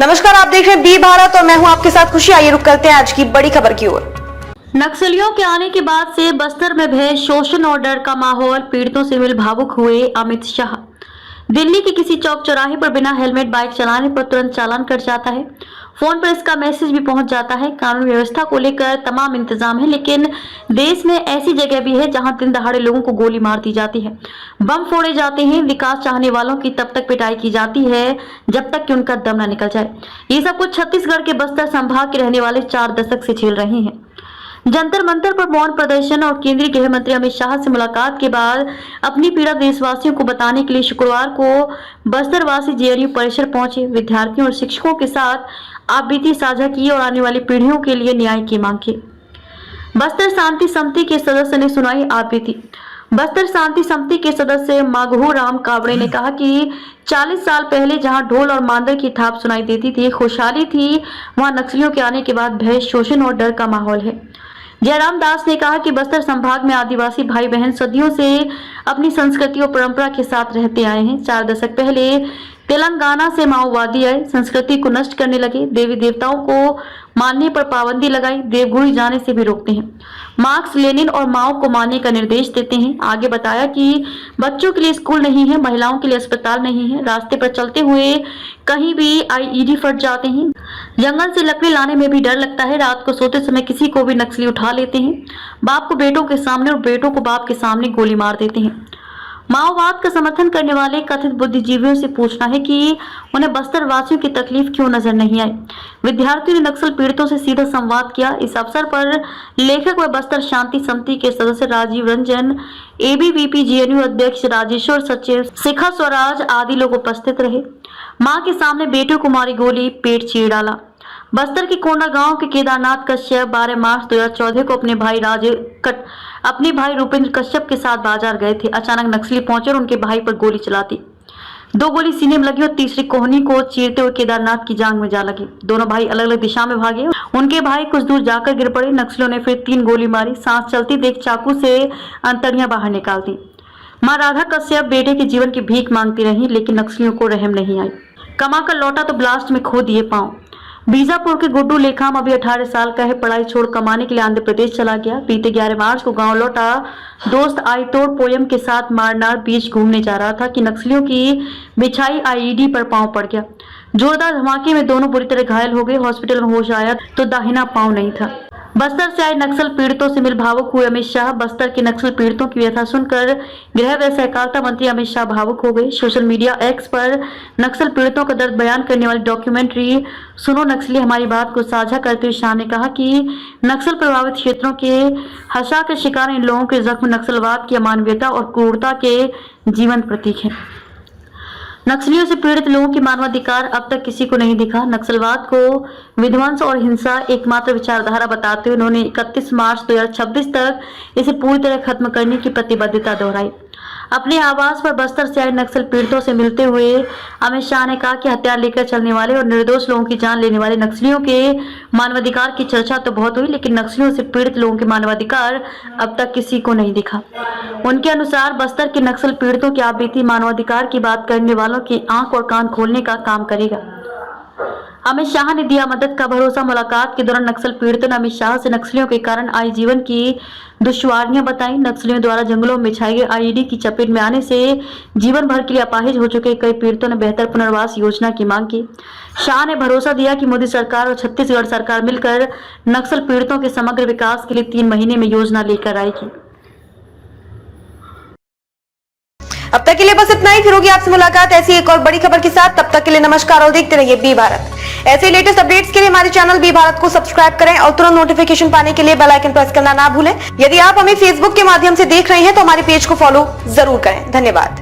नमस्कार, आप देख रहे हैं बी भारत और मैं हूं आपके साथ खुशी। आइए रुक करते हैं आज की बड़ी खबर की ओर। नक्सलियों के आने के बाद से बस्तर में भय, शोषण और डर का माहौल। पीड़ितों से मिल भावुक हुए अमित शाह। दिल्ली के किसी चौक चौराहे पर बिना हेलमेट बाइक चलाने पर तुरंत चालान कट जाता है। फोन पर इसका मैसेज भी पहुंच जाता है। कानून व्यवस्था को लेकर तमाम इंतजाम है, लेकिन देश में ऐसी जगह भी है जहां दिन दहाड़े लोगों को गोली मार दी जाती है, बम फोड़े जाते हैं। विकास चाहने वालों की तब तक पिटाई की जाती है जब तक कि उनका दम न निकल जाए। ये सब कुछ छत्तीसगढ़ के बस्तर संभाग के रहने वाले 4 दशक से झेल रहे हैं। जंतर मंतर पर मौन प्रदर्शन और केंद्रीय गृह मंत्री अमित शाह से मुलाकात के बाद अपनी पीड़ा देशवासियों को बताने के लिए शुक्रवार को बस्तरवासी जेएनयू परिसर पहुंचे। विद्यार्थियों और शिक्षकों के साथ आप बीती साझा की और आने वाली पीढ़ियों के लिए न्याय की मांग की। बस्तर शांति समिति के सदस्य ने सुनाई आप बीती। बस्तर शांति समिति के सदस्य माघू राम कावड़े ने कहा कि 40 साल पहले जहां ढोल और मांदर की थाप सुनाई देती थी, खुशहाली थी, वहां नक्सलियों के आने के बाद भय, शोषण और डर का माहौल है। जयराम दास ने कहा कि बस्तर संभाग में आदिवासी भाई बहन सदियों से अपनी संस्कृति और परंपरा के साथ रहते आए हैं। 4 दशक पहले तेलंगाना से माओवादी आए, संस्कृति को नष्ट करने लगे, देवी देवताओं को मानने पर पाबंदी लगाई, देवगुड़ी जाने से भी रोकते हैं, मार्क्स लेनिन और माओ को मानने का निर्देश देते हैं। आगे बताया कि बच्चों के लिए स्कूल नहीं है, महिलाओं के लिए अस्पताल नहीं है, रास्ते पर चलते हुए कहीं भी आईईडी फट जाते हैं, जंगल से लकड़ी लाने में भी डर लगता है, रात को सोते समय किसी को भी नक्सली उठा लेते हैं, बाप को बेटों के सामने और बेटों को बाप के सामने गोली मार देते हैं। माओवाद का समर्थन करने वाले कथित बुद्धिजीवियों से पूछना है कि उन्हें बस्तर वासियों की तकलीफ क्यों नजर नहीं आई। विद्यार्थियों ने नक्सल पीड़ितों से सीधा संवाद किया। इस अवसर पर लेखक व बस्तर शांति समिति के सदस्य राजीव रंजन, एबीवीपी जेएनयू अध्यक्ष राजेश्वर सचिव, शिखा स्वराज आदि लोग उपस्थित रहे। मां के सामने बेटे को मारी गोली, पेट चीर डाला। बस्तर के कोंडा गांव के केदारनाथ कश्यप 12 मार्च 2014 को अपने भाई रूपेंद्र कश्यप के साथ बाजार गए थे। अचानक नक्सली पहुंचे और उनके भाई पर गोली चला दी। 2 गोली सीने में लगी और तीसरी कोहनी को चीरते हुए केदारनाथ की जांघ में जा लगी। दोनों भाई अलग अलग दिशा में भागे। उनके भाई कुछ दूर जाकर गिर पड़े। नक्सलियों ने फिर 3 गोली मारी। सांस चलती देख चाकू से अंतड़ियां बाहर निकाल दी। मां राधा कश्यप बेटे के जीवन की भीख मांगती रही, लेकिन नक्सलियों को रहम नहीं आई। कमा कर लौटा तो ब्लास्ट में खो दिए पांव। बीजापुर के गुड्डू लेखाम अभी 18 साल का है। पढ़ाई छोड़ कमाने के लिए आंध्र प्रदेश चला गया। बीते 11 मार्च को गांव लौटा। दोस्त आईतोड़ पोयम के साथ मारनार बीच घूमने जा रहा था कि नक्सलियों की बिछाई आईईडी पर पांव पड़ गया। जोरदार धमाके में दोनों बुरी तरह घायल हो गए। हॉस्पिटल में होश आया तो दाहिना पांव नहीं था। बस्तर से आए नक्सल पीड़ितों से मिल भावुक हुए अमित शाह। बस्तर के नक्सल पीड़ितों की व्यथा सुनकर गृह व सहकारिता मंत्री अमित शाह भावुक हो गए। सोशल मीडिया एक्स पर नक्सल पीड़ितों का दर्द बयान करने वाली डॉक्यूमेंट्री सुनो नक्सली हमारी बात को साझा करते हुए शाह ने कहा कि नक्सल प्रभावित क्षेत्रों के हशा के शिकार इन लोगों के जख्म नक्सलवाद की अमानवीयता और क्रूरता के जीवन प्रतीक है। नक्सलियों से पीड़ित लोगों की मानवाधिकार अब तक किसी को नहीं दिखा। नक्सलवाद को विध्वंस और हिंसा एकमात्र विचारधारा बताते हुए उन्होंने 31 मार्च 2026 तक इसे पूरी तरह खत्म करने की प्रतिबद्धता दोहराई। अपने आवास पर बस्तर से आए नक्सल पीड़ितों से मिलते हुए अमित शाह ने कहा कि हथियार लेकर चलने वाले और निर्दोष लोगों की जान लेने वाले नक्सलियों के मानवाधिकार की चर्चा तो बहुत हुई, लेकिन नक्सलियों से पीड़ित लोगों के मानवाधिकार अब तक किसी को नहीं दिखा। उनके अनुसार बस्तर के नक्सल पीड़ितों की आप बीती मानवाधिकार की बात करने वालों की आंख और कान खोलने का काम करेगा। अमित शाह ने दिया मदद का भरोसा। मुलाकात के दौरान नक्सल पीड़ितों ने अमित शाह से नक्सलियों के कारण आई जीवन की दुश्वारियां बताई। नक्सलियों द्वारा जंगलों में बिछाए गए आईईडी की चपेट में आने से जीवन भर के लिए अपाहिज हो चुके कई पीड़ितों ने बेहतर पुनर्वास योजना की मांग की। शाह ने भरोसा दिया कि मोदी सरकार और छत्तीसगढ़ सरकार मिलकर नक्सल पीड़ितों के समग्र विकास के लिए 3 महीने में योजना लेकर आएगी। अब तक के लिए बस इतना ही। फिर होगी आपसे मुलाकात ऐसी एक और बड़ी खबर के साथ। तब तक के लिए नमस्कार और देखते रहिए बी भारत। ऐसे लेटेस्ट अपडेट्स के लिए हमारे चैनल बी भारत को सब्सक्राइब करें और तुरंत नोटिफिकेशन पाने के लिए बेल आइकन प्रेस करना ना भूलें। यदि आप हमें फेसबुक के माध्यम से देख रहे हैं तो हमारे पेज को फॉलो जरूर करें। धन्यवाद।